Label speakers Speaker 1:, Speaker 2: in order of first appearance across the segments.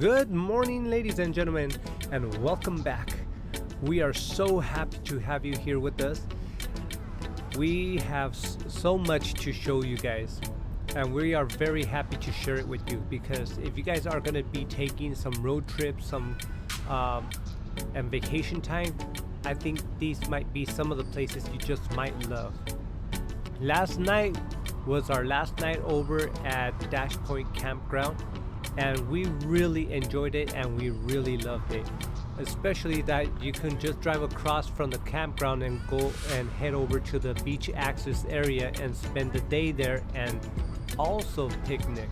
Speaker 1: Good morning, ladies and gentlemen, and welcome back. We are so happy to have you here with us. We have so much to show you guys, and we are very happy to share it with you, because if you guys are going to be taking some road trips, and vacation time, I think these might be some of the places you just might love. Last night was our last night over at Dash Point Campground, and we really enjoyed it and we really loved it, especially that you can just drive across from the campground and go and head over to the beach access area and spend the day there and also picnic.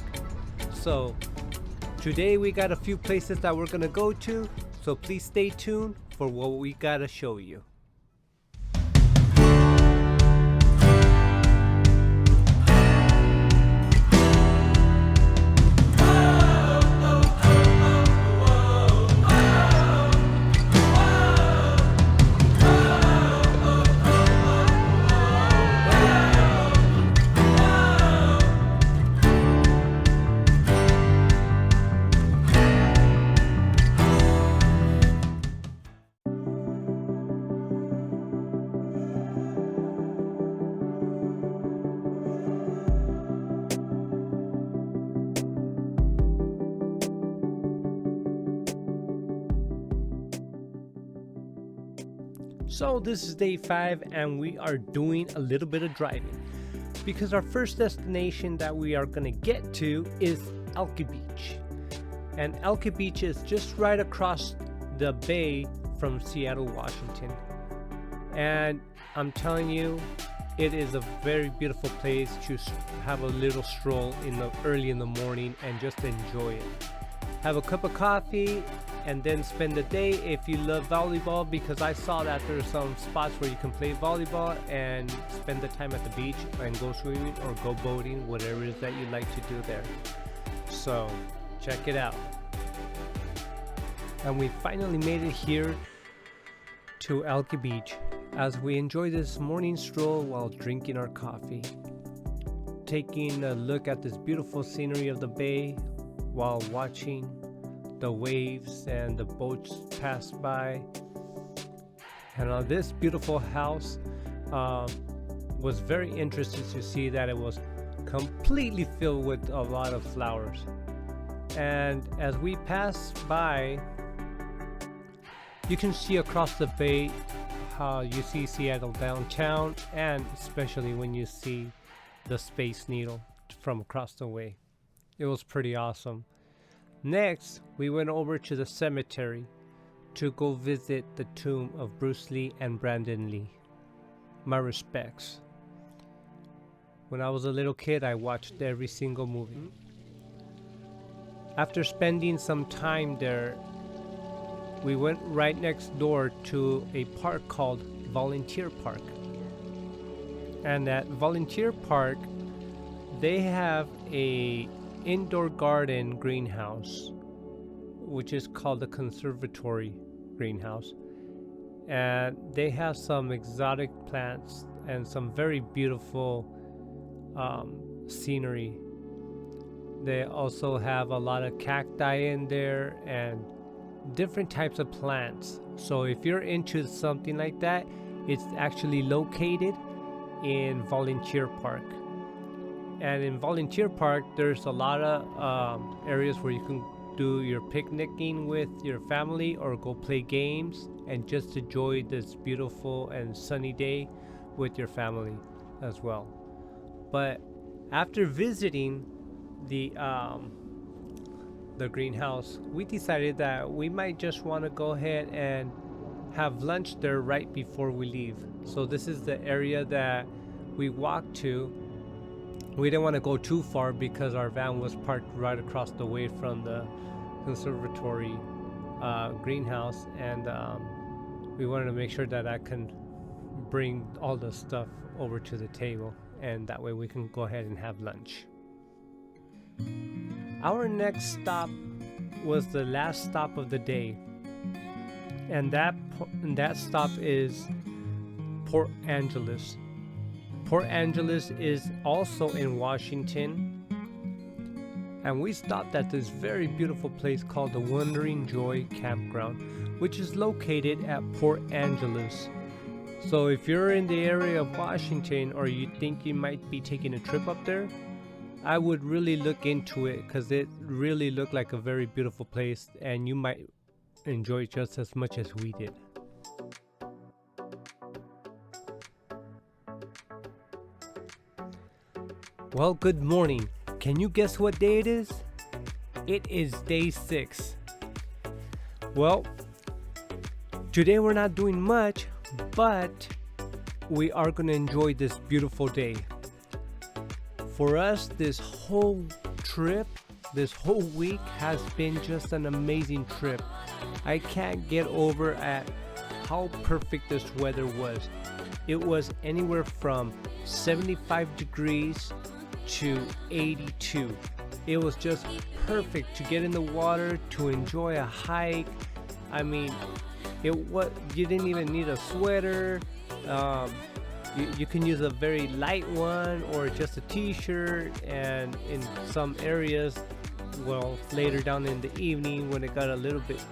Speaker 1: So today we got a few places that we're gonna go to, so please stay tuned for what we gotta show you. So this is day 5 and we are doing a little bit of driving, because our first destination that we are going to get to is Alki Beach. And Alki Beach is just right across the bay from Seattle, Washington. And I'm telling you, it is a very beautiful place to have a little stroll early in the morning and just enjoy it. Have a cup of coffee and then spend the day if you love volleyball, because I saw that there's some spots where you can play volleyball and spend the time at the beach and go swimming or go boating, whatever it is that you like to do there. So check it out. And we finally made it here to Alki Beach as we enjoy this morning stroll while drinking our coffee, taking a look at this beautiful scenery of the bay while watching the waves and the boats pass by. And this beautiful house was very interesting to see that it was completely filled with a lot of flowers. And as we pass by, you can see across the bay how you see Seattle downtown, and especially when you see the Space Needle from across the way. It was pretty awesome. Next, we went over to the cemetery to go visit the tomb of Bruce Lee and Brandon Lee. My respects. When I was a little kid, I watched every single movie. After spending some time there, we went right next door to a park called Volunteer Park. And at Volunteer Park, they have a indoor garden greenhouse, which is called the Conservatory Greenhouse, and they have some exotic plants and some very beautiful scenery. They also have a lot of cacti in there and different types of plants. So if you're into something like that, it's actually located in Volunteer Park. And in Volunteer Park, there's a lot of areas where you can do your picnicking with your family or go play games and just enjoy this beautiful and sunny day with your family as well. But after visiting the greenhouse, we decided that we might just want to go ahead and have lunch there right before we leave. So this is the area that we walked to. We didn't want to go too far because our van was parked right across the way from the Conservatory greenhouse, and we wanted to make sure that I can bring all the stuff over to the table, and that way we can go ahead and have lunch. Our next stop was the last stop of the day, and that stop is Port Angeles. Port Angeles is also in Washington, and we stopped at this very beautiful place called the Wandering Joy Campground, which is located at Port Angeles. So if you're in the area of Washington or you think you might be taking a trip up there, I would really look into it because it really looked like a very beautiful place and you might enjoy it just as much as we did. Well, good morning. Can you guess what day it is? It is day 6. Well, today we're not doing much, but we are going to enjoy this beautiful day. For us, this whole trip, this whole week has been just an amazing trip. I can't get over at how perfect this weather was. It was anywhere from 75 degrees to 82. It was just perfect to get in the water, to enjoy a hike. I mean, you didn't even need a sweater. You can use a very light one or just a t-shirt, and in some areas, well, later down in the evening when it got a little bit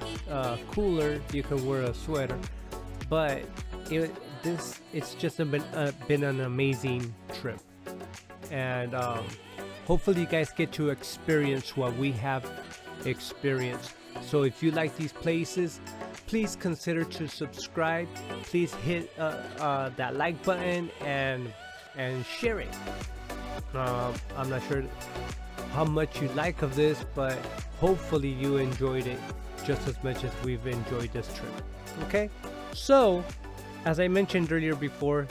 Speaker 1: cooler, you can wear a sweater. But it's just been an amazing trip, and hopefully you guys get to experience what we have experienced. So if you like these places, please consider to subscribe. Please hit that like button and share it. I'm not sure how much you like of this, but hopefully you enjoyed it just as much as we've enjoyed this trip. Okay, so as I mentioned earlier before,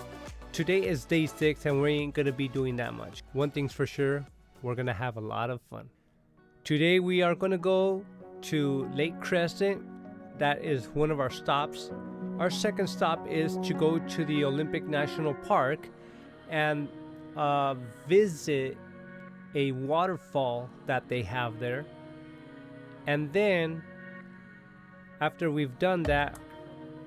Speaker 1: today is day 6 and we ain't gonna be doing that much. One thing's for sure, we're gonna have a lot of fun. Today we are gonna go to Lake Crescent. That is one of our stops. Our second stop is to go to the Olympic National Park and visit a waterfall that they have there. And then after we've done that,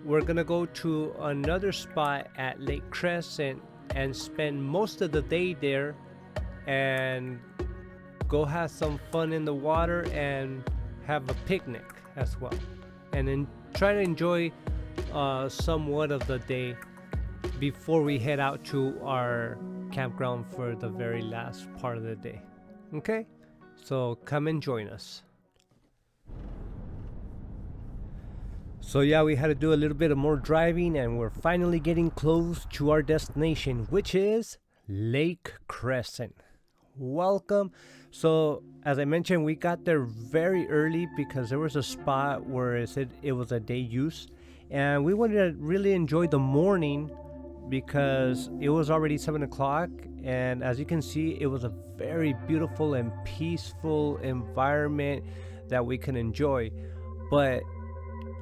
Speaker 1: we're gonna go to another spot at Lake Crescent and spend most of the day there and go have some fun in the water and have a picnic as well, and then try to enjoy somewhat of the day before we head out to our campground for the very last part of the day. Okay, so come and join us. So yeah, we had to do a little bit of more driving and we're finally getting close to our destination, which is Lake Crescent. Welcome. So as I mentioned, we got there very early because there was a spot where it said it was a day use, and we wanted to really enjoy the morning because it was already 7 o'clock, and as you can see, it was a very beautiful and peaceful environment that we can enjoy. But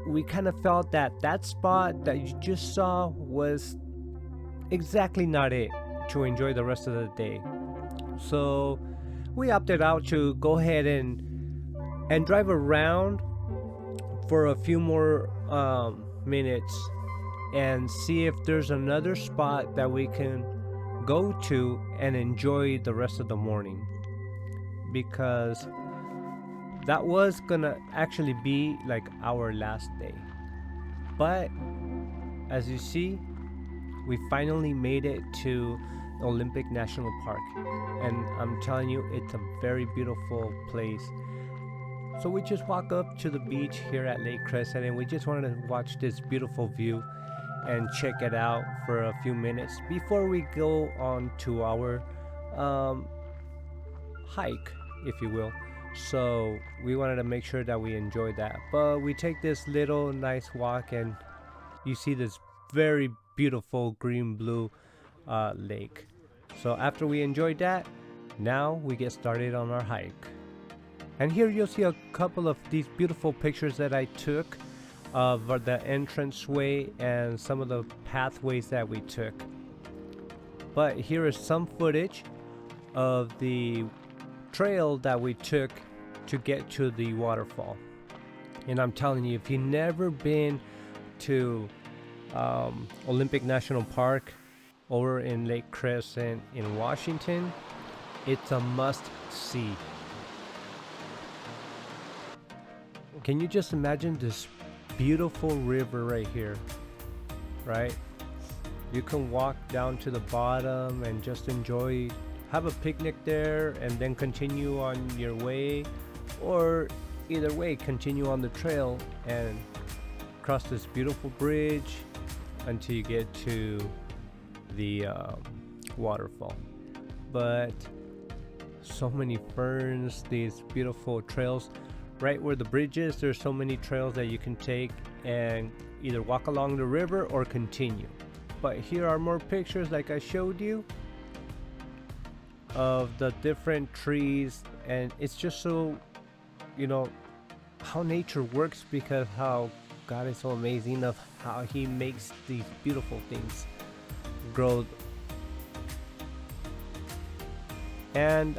Speaker 1: we kind of felt that that spot that you just saw was exactly not it to enjoy the rest of the day. So we opted out to go ahead and drive around for a few more minutes and see if there's another spot that we can go to and enjoy the rest of the morning, because that was gonna actually be like our last day. But as you see, we finally made it to Olympic National Park, and I'm telling you, it's a very beautiful place. So we just walk up to the beach here at Lake Crescent, and we just wanted to watch this beautiful view and check it out for a few minutes before we go on to our hike, if you will. So we wanted to make sure that we enjoyed that. But we take this little nice walk, and you see this very beautiful green blue lake. So after we enjoyed that, now we get started on our hike. And here you'll see a couple of these beautiful pictures that I took of the entranceway and some of the pathways that we took. But here is some footage of the trail that we took to get to the waterfall. And I'm telling you, if you've never been to Olympic National Park over in Lake Crescent in Washington, it's a must see. Can you just imagine this beautiful river right here, right? You can walk down to the bottom and just enjoy, have a picnic there, and then continue on your way, or either way, continue on the trail and cross this beautiful bridge until you get to the waterfall. But so many ferns, these beautiful trails. Right where the bridge is, there's so many trails that you can take and either walk along the river or continue. But here are more pictures like I showed you of the different trees, and it's just so, you know, how nature works, because how God is so amazing of how he makes these beautiful things grow. And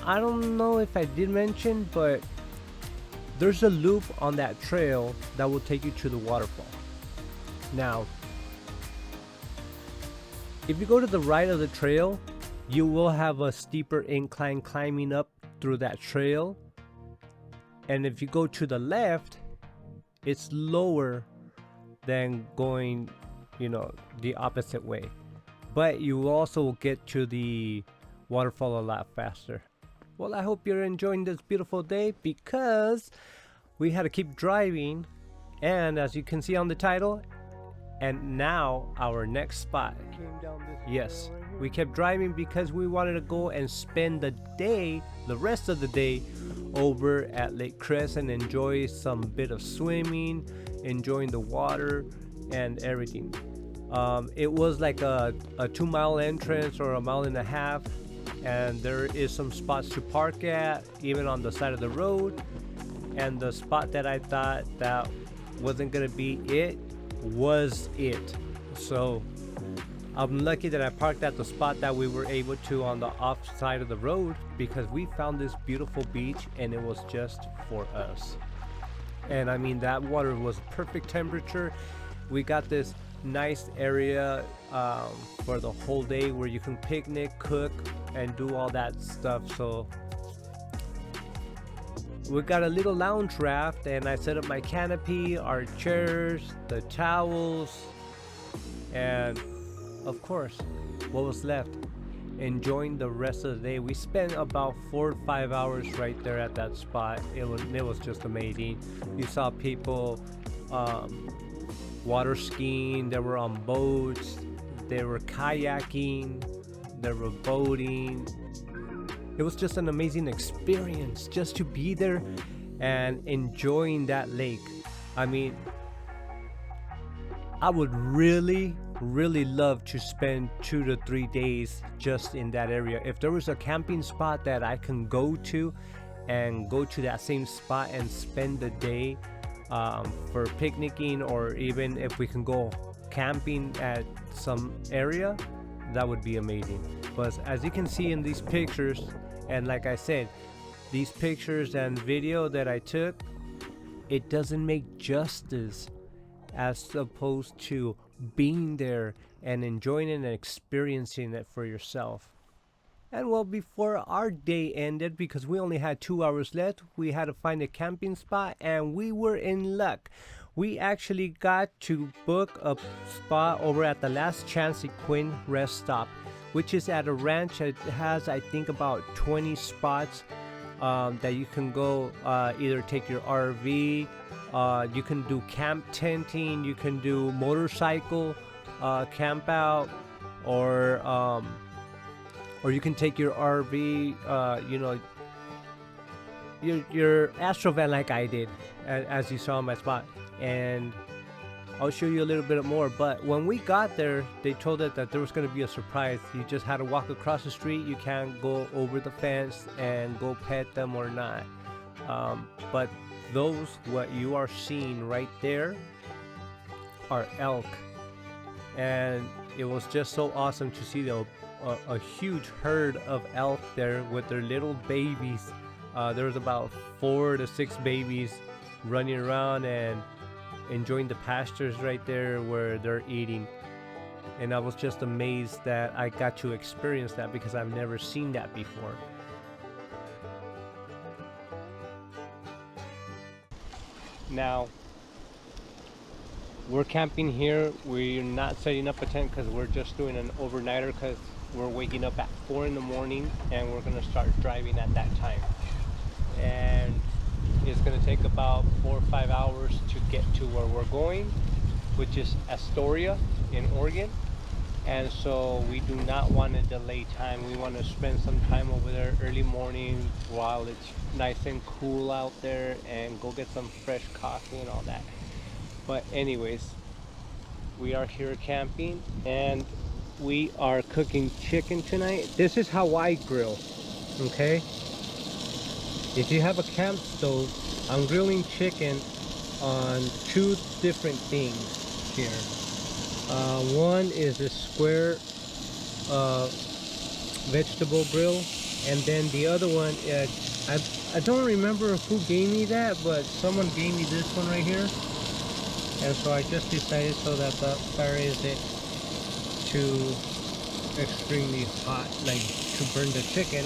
Speaker 1: I don't know if I did mention, but there's a loop on that trail that will take you to the waterfall. Now, if you go to the right of the trail, you will have a steeper incline climbing up through that trail. And if you go to the left, it's lower than going, you know, the opposite way. But you also get to the waterfall a lot faster. Well, I hope you're enjoying this beautiful day, because we had to keep driving, and as you can see on the title, and now our next spot. Yes, we kept driving because we wanted to go and spend the rest of the day over at Lake Crescent, enjoy some bit of swimming, enjoying the water and everything. It was like a 2-mile entrance or 1.5 miles, and there is some spots to park at, even on the side of the road. And the spot that I thought that wasn't gonna be it was it. So I'm lucky that I parked at the spot that we were able to on the off side of the road, because we found this beautiful beach and it was just for us. And I mean, that water was perfect temperature. We got this nice area for the whole day where you can picnic, cook, and do all that stuff. So we got a little lounge raft, and I set up my canopy, our chairs, the towels, and of course, what was left, enjoying the rest of the day. We spent about 4 to 5 hours right there at that spot. It was just amazing. You saw people water skiing, they were on boats, they were kayaking, they were boating. It was just an amazing experience just to be there and enjoying that lake. I mean, I would really love to spend 2 to 3 days just in that area. If there was a camping spot that I can go to and go to that same spot and spend the day for picnicking, or even if we can go camping at some area, that would be amazing. But as you can see in these pictures, and like I said, these pictures and video that I took, it doesn't make justice as opposed to being there and enjoying it and experiencing it for yourself. And well, before our day ended, because we only had 2 hours left, we had to find a camping spot, and we were in luck. We actually got to book a spot over at the Last Chance Quinn Rest Stop, which is at a ranch. It has, I think, about 20 spots that you can go, either take your RV, you can do camp tenting, you can do motorcycle camp out, or you can take your RV, you know, your Astrovan like I did, as you saw in my spot. And I'll show you a little bit more. But when we got there, they told us that there was going to be a surprise. You just had to walk across the street. You can't go over the fence and go pet them or not. But those, what you are seeing right there, are elk. And it was just so awesome to see a huge herd of elk there with their little babies. There was about 4 to 6 babies running around and enjoying the pastures right there where they're eating. And I was just amazed that I got to experience that, because I've never seen that before. Now, we're camping here. We're not setting up a tent because we're just doing an overnighter because we're waking up at 4 in the morning and we're gonna start driving at that time. And it's gonna take about 4 or 5 hours to get to where we're going, which is Astoria in Oregon. And so we do not want to delay time. We want to spend some time over there early morning while it's nice and cool out there and go get some fresh coffee and all that. But anyways, we are here camping and we are cooking chicken tonight. This is how I grill, okay? If you have a camp stove, I'm grilling chicken on 2 different things here. One is a square vegetable grill, and then the other one, I don't remember who gave me that, but someone gave me this one right here. And so I just decided, so that the fire isn't too extremely hot, like to burn the chicken,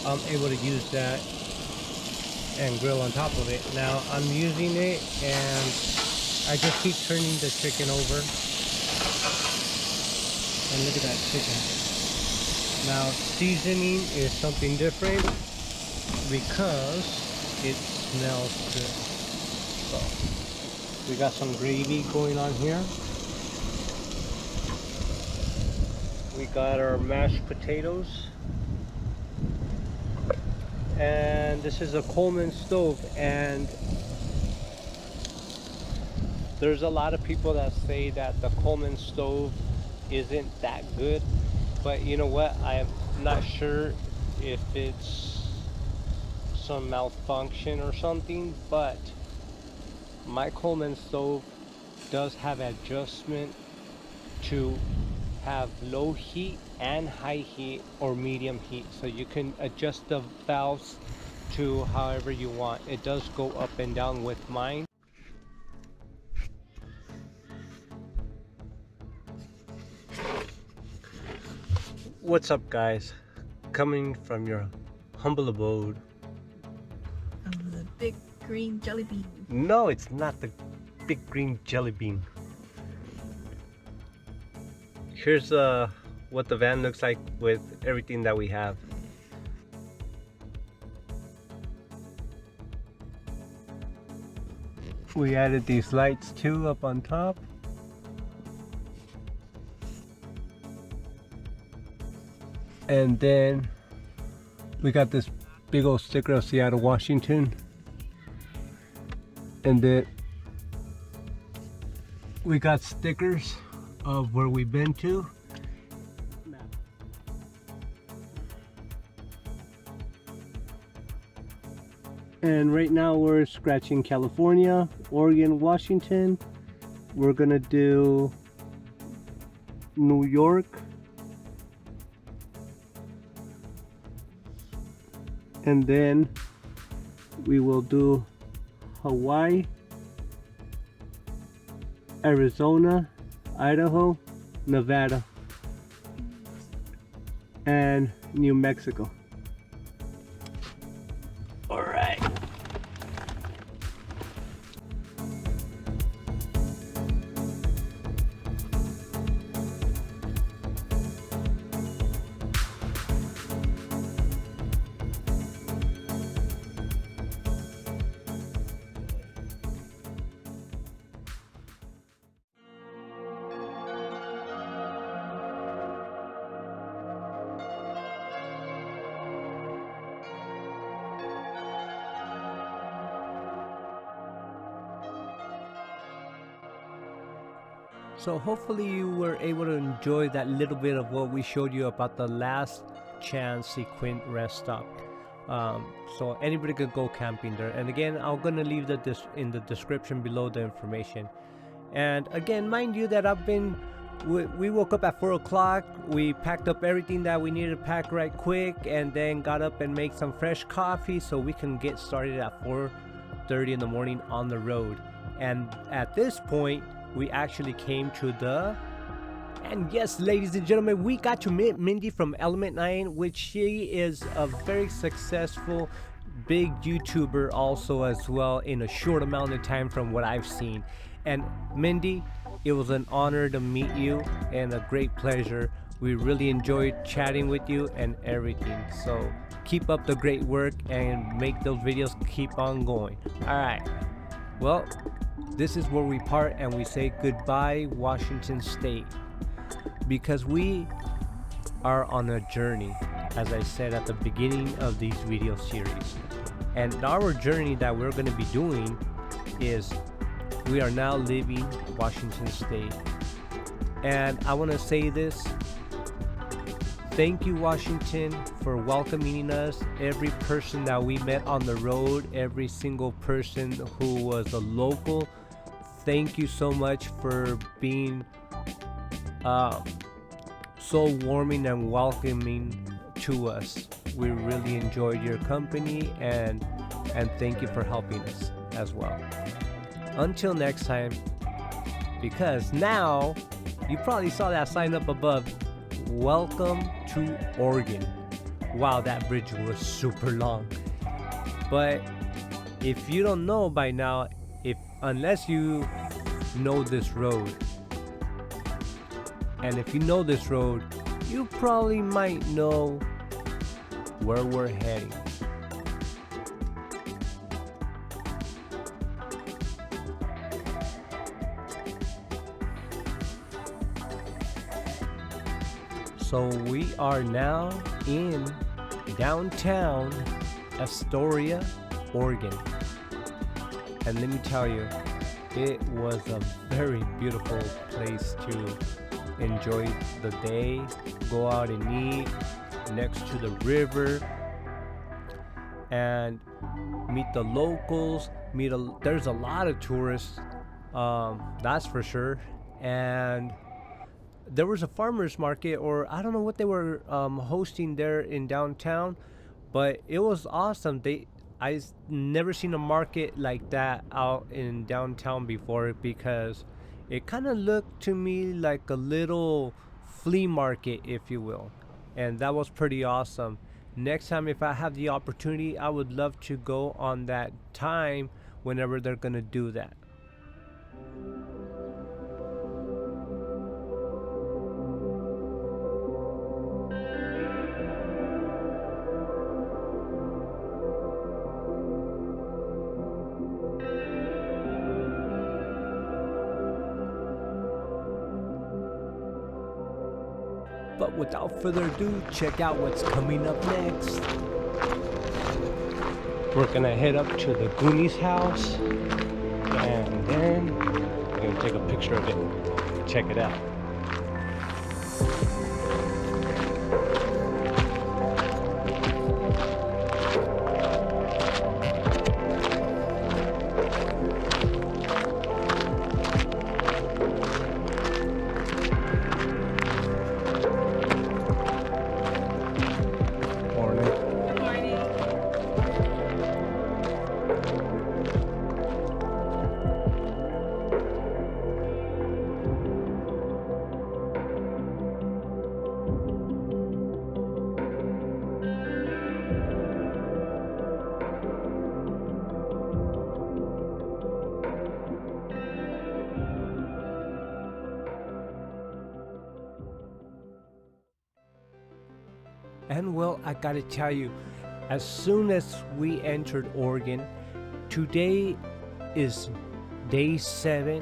Speaker 1: I'm able to use that and grill on top of it. Now I'm using it and I just keep turning the chicken over. And look at that chicken. Now seasoning is something different because it smells good. So we got some gravy going on here. We got our mashed potatoes. And this is a Coleman Stove, and there's a lot of people that say that the Coleman Stove isn't that good, but you know what, I'm not sure if it's some malfunction or something, but my Coleman Stove does have adjustment to have low heat and high heat or medium heat, so you can adjust the valves to however you want. It does go up and down with mine. What's up, guys? Coming from your humble abode
Speaker 2: of the big green jelly bean.
Speaker 1: No, it's not the big green jelly bean. Here's what the van looks like with everything that we have. We added these lights too up on top. And then we got this big old sticker of Seattle, Washington. And then we got stickers of where we've been to. And right now we're scratching California, Oregon, Washington. We're gonna do New York, and then we will do Hawaii, Arizona, Idaho, Nevada, and New Mexico. All right. So hopefully you were able to enjoy that little bit of what we showed you about the last chance Sequint rest stop. So anybody could go camping there. And again, I'm gonna leave in the description below the information. And again, mind you that we woke up at 4 o'clock. We packed up everything that we needed to pack right quick, and then got up and made some fresh coffee so we can get started at 4:30 in the morning on the road. And at this point, we actually came to and yes, ladies and gentlemen, we got to meet Mindy from Element 9, which she is a very successful big YouTuber also as well in a short amount of time from what I've seen. And Mindy, it was an honor to meet you and a great pleasure. We really enjoyed chatting with you and everything. So keep up the great work and make those videos keep on going. All right. Well, this is where we part and we say goodbye, Washington State, because we are on a journey, as I said at the beginning of these video series. And our journey that we're going to be doing is we are now leaving Washington State. And I want to say this. Thank you, Washington, for welcoming us. Every person that we met on the road, every single person who was a local, thank you so much for being so warming and welcoming to us. We really enjoyed your company and thank you for helping us as well. Until next time, because now you probably saw that sign up above. Welcome to Oregon. Wow, that bridge was super long. But if you don't know by now, unless you know this road, and if you know this road, you probably might know where we're heading. So we are now in downtown Astoria, Oregon. And let me tell you, it was a very beautiful place to enjoy the day, go out and eat next to the river, and meet the locals. There's a lot of tourists, that's for sure. And there was a farmer's market, or I don't know what they were hosting there in downtown, but it was awesome. I never seen a market like that out in downtown before, because it kind of looked to me like a little flea market, if you will, and that was pretty awesome. Next time, if I have the opportunity, I would love to go on that time whenever they're gonna do that. But without further ado, check out what's coming up next. We're gonna head up to the Goonies house, and then we're gonna take a picture of it. Check it out. And well, I gotta tell you, as soon as we entered Oregon, today is day 7,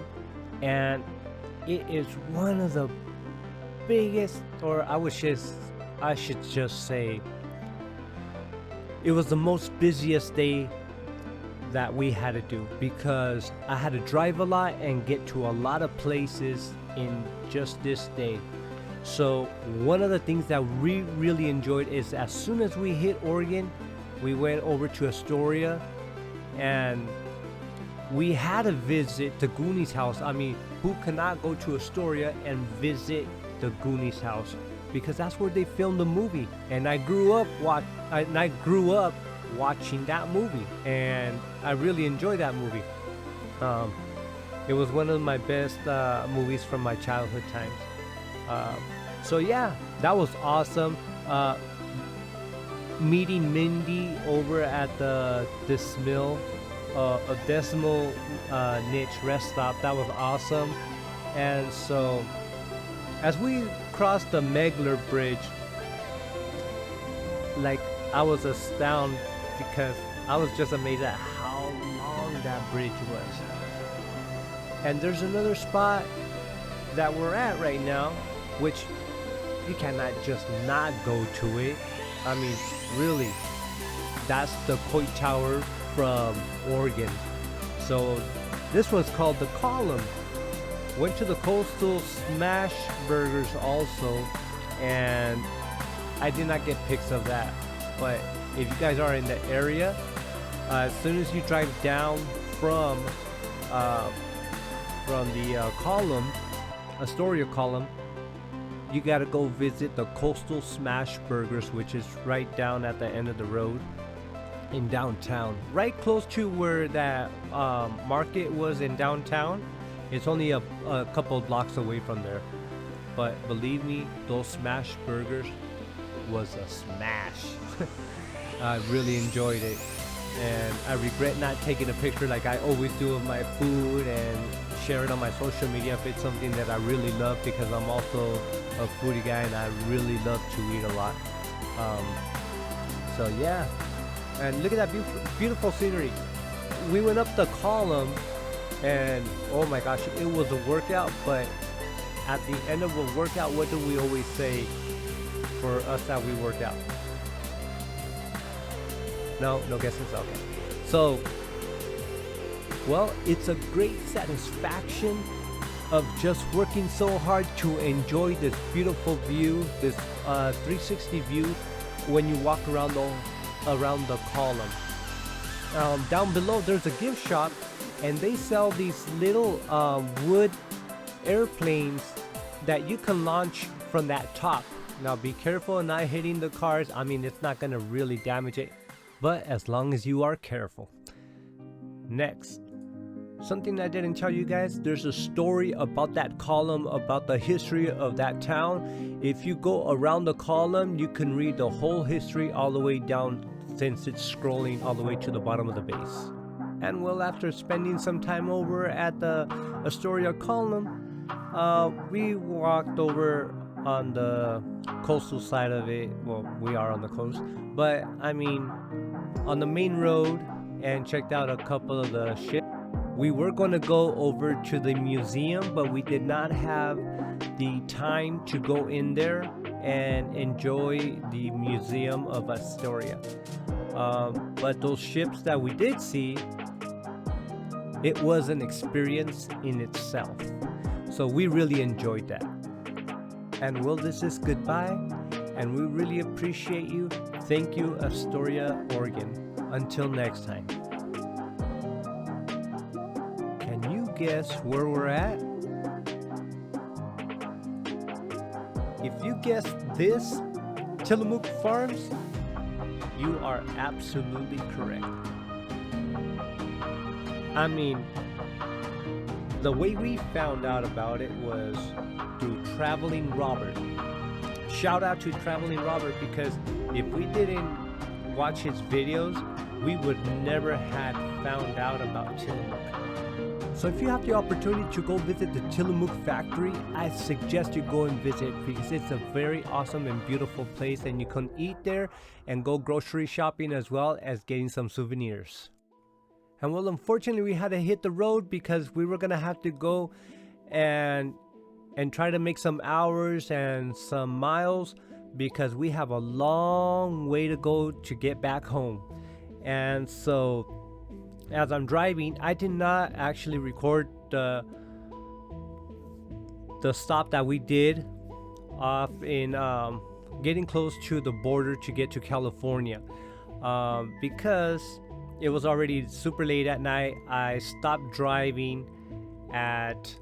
Speaker 1: and it is one of the biggest, or I should just say, it was the most busiest day that we had to do, because I had to drive a lot and get to a lot of places in just this day. So one of the things that we really enjoyed is, as soon as we hit Oregon, we went over to Astoria, and we had to visit the Goonies house. I mean, who cannot go to Astoria and visit the Goonies house? Because that's where they filmed the movie, and I grew up watching that movie, and I really enjoyed that movie. It was one of my best movies from my childhood times. So yeah, that was awesome. meeting Mindy over at the a decimal niche rest stop. That was awesome. And so as we crossed the Megler Bridge, like, I was astounded because I was just amazed at how long that bridge was. And there's another spot that we're at right now, which you cannot just not go to it. I mean, really, that's the Coit Tower from Oregon. So this one's called the Column. Went to the Coastal Smash Burgers also, and I did not get pics of that. But if you guys are in the area, as soon as you drive down from the Column, Astoria Column, you gotta go visit the Coastal Smash Burgers, which is right down at the end of the road in downtown, right close to where that market was in downtown. It's only a couple of blocks away from there. But believe me, those smash burgers was a smash. I really enjoyed it, and I regret not taking a picture like I always do of my food and share it on my social media if it's something that I really love, because I'm also a foodie guy and I really love to eat a lot. So yeah, and look at that beautiful scenery. We went up the Column, and oh my gosh, it was a workout. But at the end of a workout, what do we always say for us that we work out? No guesses? Okay. So, well, it's a great satisfaction of just working so hard to enjoy this beautiful view, this 360 view when you walk around the Column. Down below there's a gift shop, and they sell these little wood airplanes that you can launch from that top. Now be careful not hitting the cars. I mean, it's not gonna really damage it, but as long as you are careful. Next, something I didn't tell you guys, there's a story about that Column, about the history of that town. If you go around the Column, you can read the whole history all the way down, since it's scrolling all the way to the bottom of the base. And well, after spending some time over at the Astoria Column, we walked over on the coastal side of it. Well, we are on the coast, but I mean on the main road, and checked out a couple of the ships. We were going to go over to the museum, but we did not have the time to go in there and enjoy the Museum of Astoria. But those ships that we did see, it was an experience in itself. So we really enjoyed that. And well, this is goodbye, and we really appreciate you. Thank you, Astoria, Oregon. Until next time. Can you guess where we're at? If you guessed this, Tillamook Farms, you are absolutely correct. I mean, the way we found out about it was through Traveling Robert. Shout out to Traveling Robert, because if we didn't watch his videos, we would never have found out about Tillamook. So if you have the opportunity to go visit the Tillamook factory, I suggest you go and visit, because it's a very awesome and beautiful place, and you can eat there and go grocery shopping as well as getting some souvenirs. And well, unfortunately, we had to hit the road because we were gonna have to go and try to make some hours and some miles, because we have a long way to go to get back home. And so as I'm driving, I did not actually record the stop that we did off in getting close to the border to get to California, because it was already super late at night. I stopped driving at,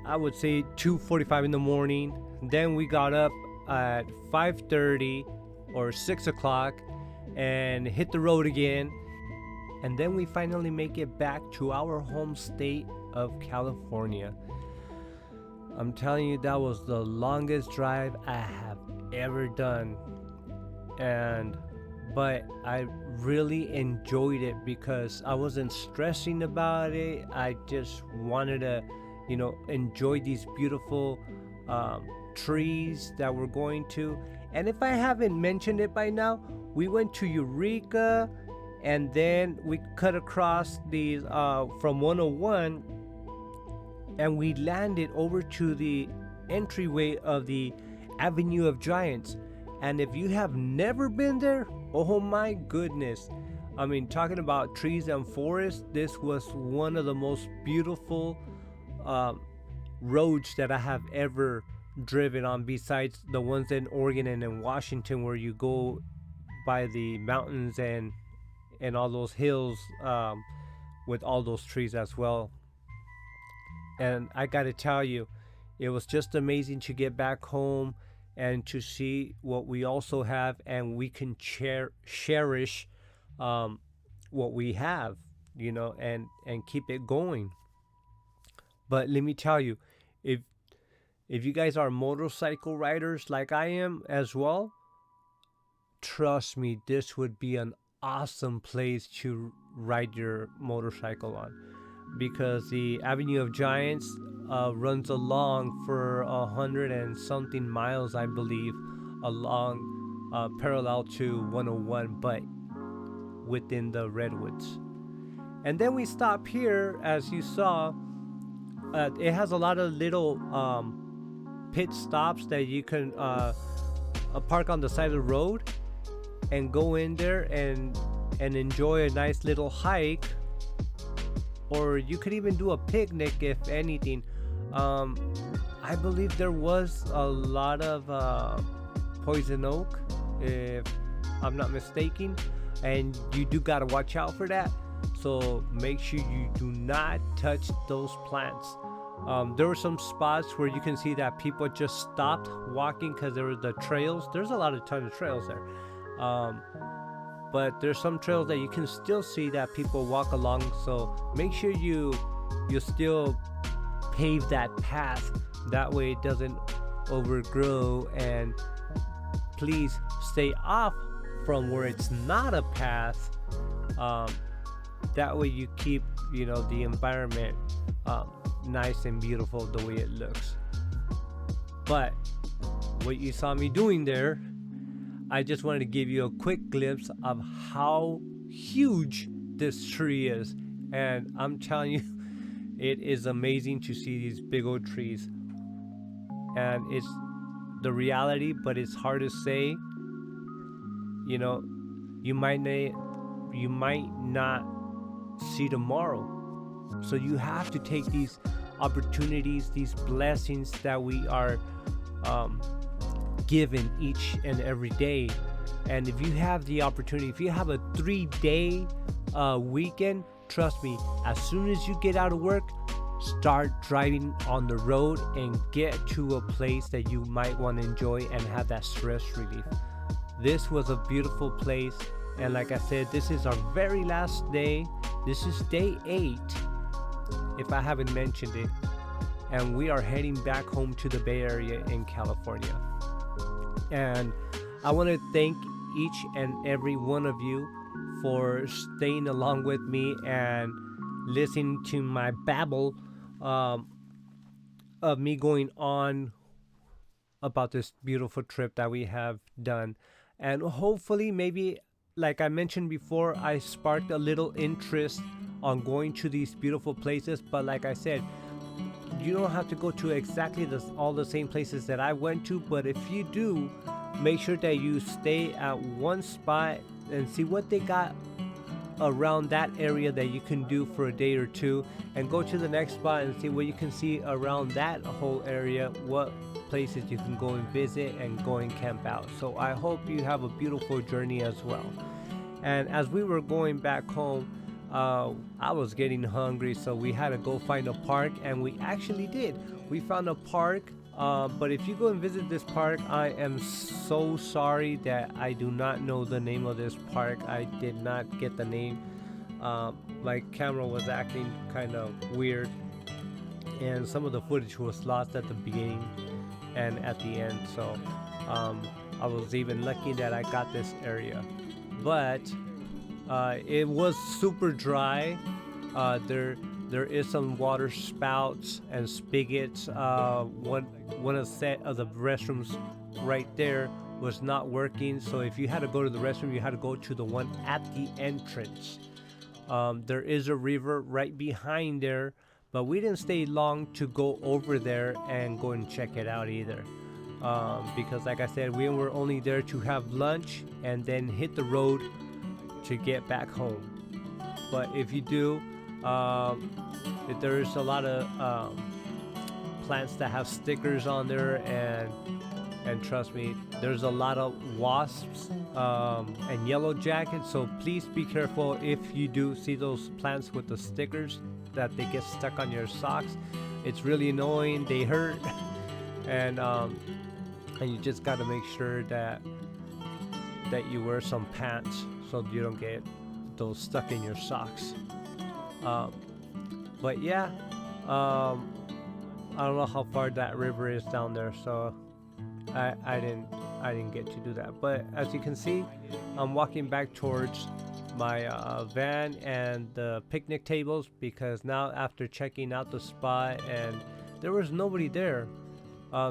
Speaker 1: I would say, 2:45 in the morning. Then we got up at 5:30 or 6 o'clock and hit the road again. And then we finally make it back to our home state of California. I'm telling you, that was the longest drive I have ever done. And but I really enjoyed it because I wasn't stressing about it. I just wanted to, enjoy these beautiful trees that we're going to. And if I haven't mentioned it by now, we went to Eureka, and then we cut across the from 101, and we landed over to the entryway of the Avenue of Giants. And if you have never been there, oh my goodness. I mean, talking about trees and forests, this was one of the most beautiful roads that I have ever driven on, besides the ones in Oregon and in Washington, where you go by the mountains and all those hills with all those trees as well. And I gotta tell you, it was just amazing to get back home and to see what we also have, and we can cherish what we have, and keep it going. But let me tell you, if you guys are motorcycle riders like I am as well, trust me, this would be an awesome place to ride your motorcycle on, because the Avenue of Giants runs along for 100 and something miles, I believe, along parallel to 101, but within the redwoods. And then we stop here, as you saw. It has a lot of little pit stops that you can park on the side of the road and go in there and enjoy a nice little hike, or you could even do a picnic if anything. I believe there was a lot of poison oak, if I'm not mistaken, and you do gotta watch out for that. So make sure you do not touch those plants. There were some spots where you can see that people just stopped walking because there were the trails. There's a lot of tons of trails there. But there's some trails that you can still see that people walk along. So make sure you still pave that path. That way it doesn't overgrow. And please stay off from where it's not a path. That way you keep, the environment nice and beautiful the way it looks. But what you saw me doing there, I just wanted to give you a quick glimpse of how huge this tree is. And I'm telling you, it is amazing to see these big old trees. And it's the reality, but it's hard to say. You might not see tomorrow. So you have to take these opportunities, these blessings that we are given each and every day. And if you have the opportunity, if you have a 3-day weekend, trust me, as soon as you get out of work, start driving on the road and get to a place that you might want to enjoy and have that stress relief. This was a beautiful place. And like I said, this is our very last day. This is day 8, if I haven't mentioned it. And we are heading back home to the Bay Area in California. And I want to thank each and every one of you for staying along with me and listening to my babble of me going on about this beautiful trip that we have done. And hopefully, maybe, like I mentioned before, I sparked a little interest on going to these beautiful places. But like I said, you don't have to go to exactly all the same places that I went to. But if you do, make sure that you stay at one spot and see what they got around that area that you can do for a day or two, and go to the next spot and see what you can see around that whole area, what places you can go and visit and go and camp out. So I hope you have a beautiful journey as well. And as we were going back home, I was getting hungry, so we had to go find a park, and we actually did. We found a park, but if you go and visit this park, I am so sorry that I do not know the name of this park. I did not get the name. My camera was acting kind of weird, and some of the footage was lost at the beginning and at the end. So I was even lucky that I got this area. but it was super dry. There is some water spouts and spigots. One of the set of the restrooms right there was not working, so if you had to go to the restroom, you had to go to the one at the entrance. There is a river right behind there, but we didn't stay long to go over there and go and check it out either. Because like I said, we were only there to have lunch and then hit the road to get back home. But if you do, there's a lot of plants that have stickers on there, and trust me, there's a lot of wasps and yellow jackets, so please be careful if you do see those plants with the stickers that they get stuck on your socks. It's really annoying, they hurt. And you just got to make sure that you wear some pants so you don't get those stuck in your socks. But yeah, I don't know how far that river is down there, so I didn't get to do that. But as you can see, I'm walking back towards my van and the picnic tables, because now after checking out the spot, and there was nobody there.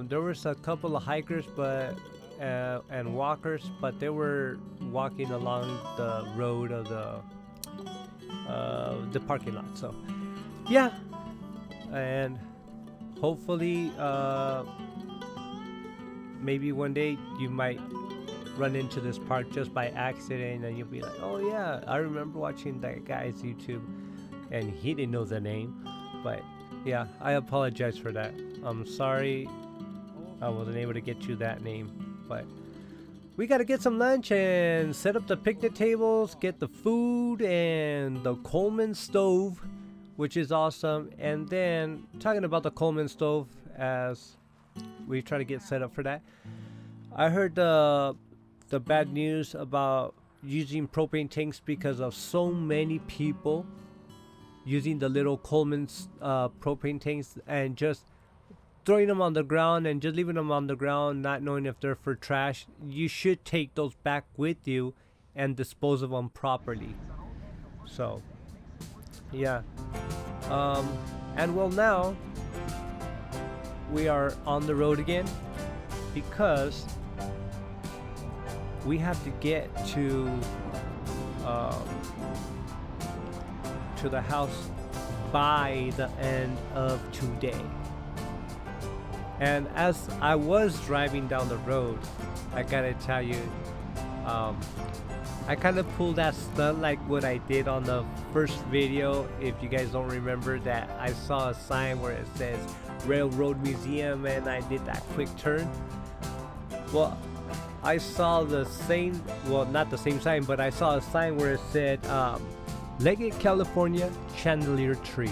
Speaker 1: There was a couple of hikers and walkers, but they were walking along the road of the parking lot. So yeah, and hopefully maybe one day you might run into this park just by accident, and you'll be like, oh yeah, I remember watching that guy's YouTube, and he didn't know the name. But yeah, I apologize for that. I'm sorry I wasn't able to get you that name, but we got to get some lunch and set up the picnic tables, get the food and the Coleman Stove, which is awesome. And then talking about the Coleman Stove, as we try to get set up for that, I heard the bad news about using propane tanks because of so many people using the little Coleman propane tanks and just throwing them on the ground and just leaving them on the ground, not knowing if they're for trash. You should take those back with you and dispose of them properly. So yeah, and well, now we are on the road again because we have to get to the house by the end of today. And as I was driving down the road, I gotta tell you, I kind of pulled that stunt like what I did on the first video. If you guys don't remember that, I saw a sign where it says Railroad Museum and I did that quick turn. Well, I saw the same, well, not the same sign, but I saw a sign where it said Leggett, California chandelier tree.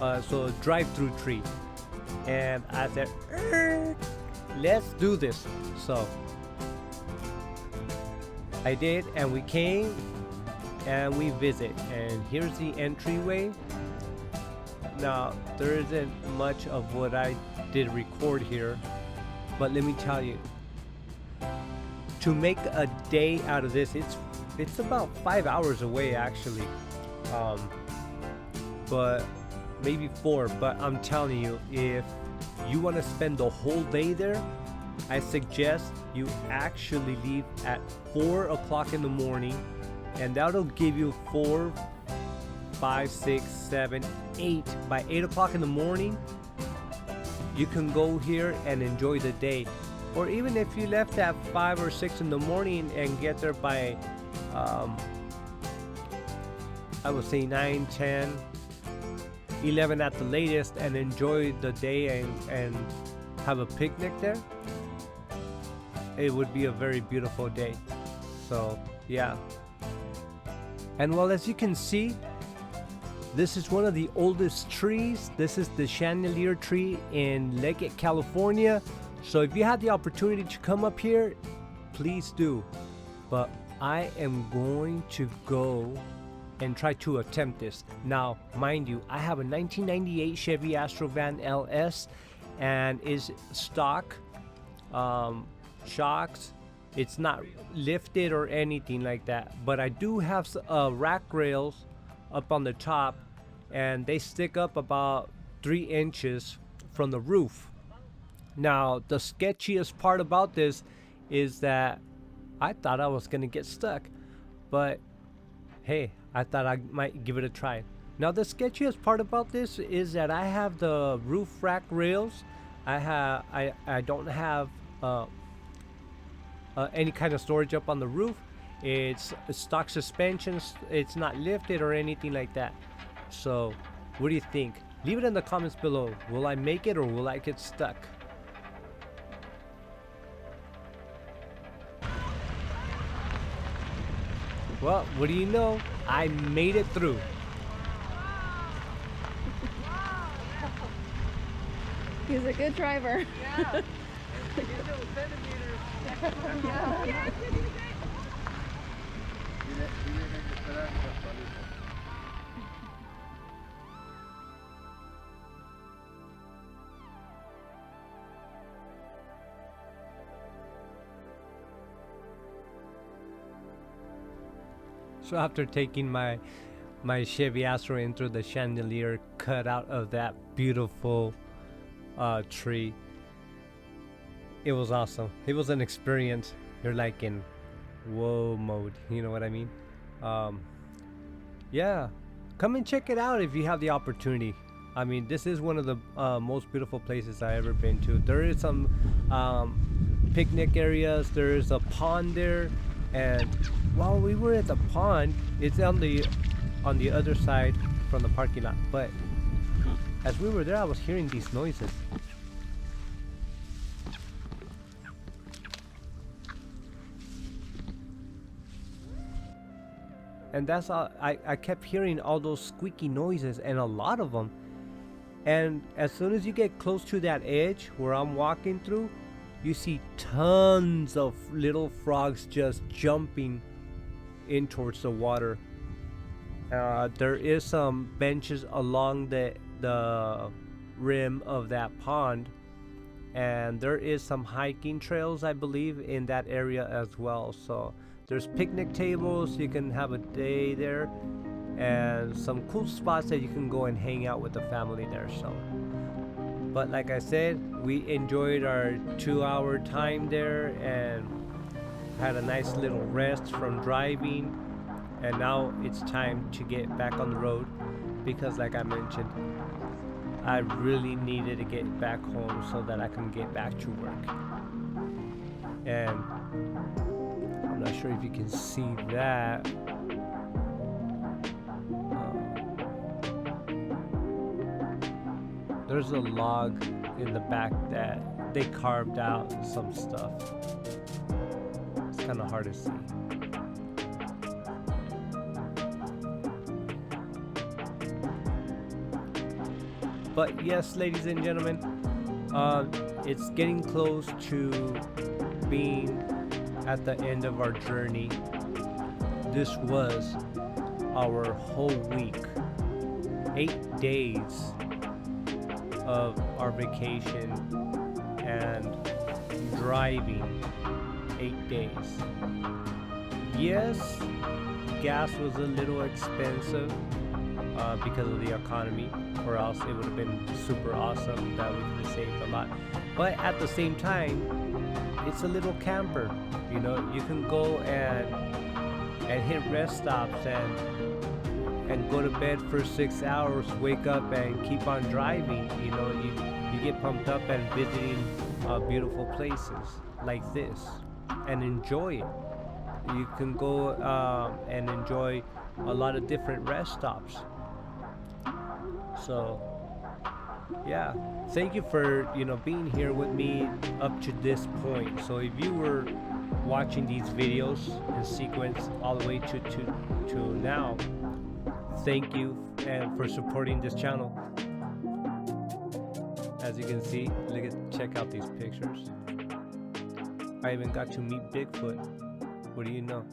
Speaker 1: So drive-through tree. And I said, let's do this. So I did, and we came and we visit, and here's the entryway. Now there isn't much of what I did record here, but let me tell you, to make a day out of this, it's about 5 hours away actually, but maybe 4. But I'm telling you, if you want to spend the whole day there, I suggest you actually leave at 4 o'clock in the morning, and that'll give you 4, 5, 6, 7, 8. By 8 o'clock in the morning, you can go here and enjoy the day. Or even if you left at 5 or 6 in the morning and get there by I would say 9, 10, 11 at the latest, and enjoy the day and have a picnic there, it would be a very beautiful day. So yeah. And well, as you can see, this is one of the oldest trees. This is the chandelier tree in Leggett, California. So if you had the opportunity to come up here, please do. But I am going to go and try to attempt this. Now, mind you, I have a 1998 Chevy Astrovan LS, and is stock, shocks, It's not lifted or anything like that, but I do have rack rails up on the top, and they stick up about 3 inches from the roof. Now, the sketchiest part about this is that I thought I was gonna get stuck, but hey, I thought I might give it a try. Now, the sketchiest part about this is that I have the roof rack rails. I don't have any kind of storage up on the roof. It's stock suspension. It's not lifted or anything like that. So, what do you think? Leave it in the comments below. Will I make it or will I get stuck? Well, what do you know? I made it through.
Speaker 2: He's a good driver.
Speaker 3: Yeah.
Speaker 1: So after taking my Chevy Astoria into the chandelier cut out of that beautiful tree, it was awesome. It was an experience. You're like in whoa mode, you know what I mean? Yeah, come and check it out if you have the opportunity. I mean, this is one of the most beautiful places I ever been to. There is some picnic areas. There is a pond there, and while we were at the pond, it's on the other side from the parking lot. But as we were there, I was hearing these noises. And that's all. I kept hearing all those squeaky noises, and a lot of them. And as soon as you get close to that edge where I'm walking through, you see tons of little frogs just jumping in towards the water. There is some benches along the rim of that pond, and there is some hiking trails, I believe, in that area as well. So there's picnic tables, you can have a day there, and some cool spots that you can go and hang out with the family there. So, but like I said, we enjoyed our 2-hour time there and had a nice little rest from driving, and now it's time to get back on the road because, like I mentioned, I really needed to get back home so that I can get back to work. And I'm not sure if you can see that. There's a log in the back that they carved out some stuff. It's kind of hard to see. But yes, ladies and gentlemen, it's getting close to being at the end of our journey. This was our whole week, 8 days of our vacation and driving 8 days. Yes, gas was a little expensive because of the economy, or else it would have been super awesome that we could have saved a lot. But at the same time, it's a little camper. You know, you can go and hit rest stops and go to bed for 6 hours, wake up and keep on driving. You know, you get pumped up and visiting beautiful places like this and enjoy it. You can go and enjoy a lot of different rest stops. So yeah, thank you for being here with me up to this point. So if you were watching these videos in sequence all the way to now, thank you and for supporting this channel. As you can see, check out these pictures. I even got to meet Bigfoot. What do you know?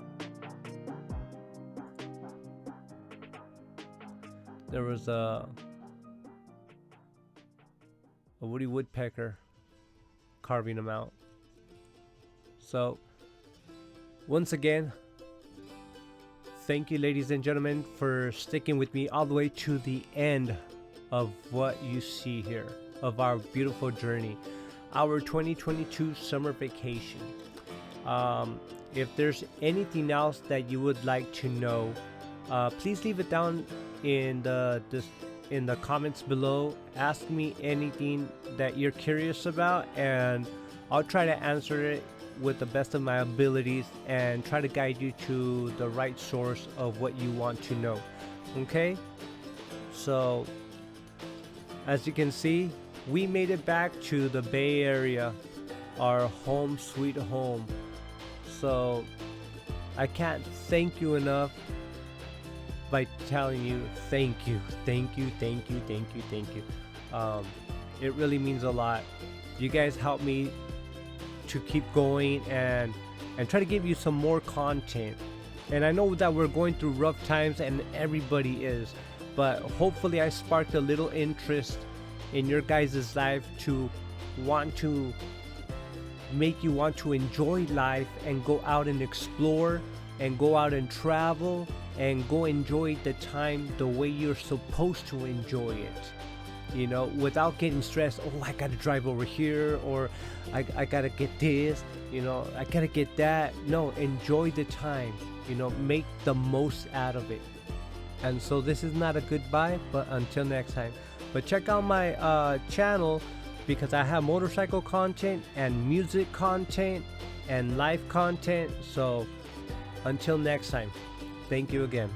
Speaker 1: There was a woody woodpecker carving them out. So Once again, thank you, ladies and gentlemen, for sticking with me all the way to the end of what you see here, of our beautiful journey, our 2022 summer vacation. If there's anything else that you would like to know, please leave it down in the comments below. Ask me anything that you're curious about, and I'll try to answer it with the best of my abilities and try to guide you to the right source of what you want to know. Okay, so as you can see, we made it back to the Bay Area, our home sweet home. So I can't thank you enough by telling you thank you. It really means a lot. You guys help me to keep going and try to give you some more content. And I know that we're going through rough times, and everybody is, but hopefully I sparked a little interest in your guys' life to want to make you want to enjoy life and go out and explore and go out and travel and go enjoy the time the way you're supposed to enjoy it, you know, without getting stressed. Oh, I gotta drive over here, or I gotta get this, you know, I gotta get that. No, enjoy the time, you know, make the most out of it. And so this is not a goodbye, but until next time. But check out my channel, because I have motorcycle content and music content and life content. So until next time, thank you again.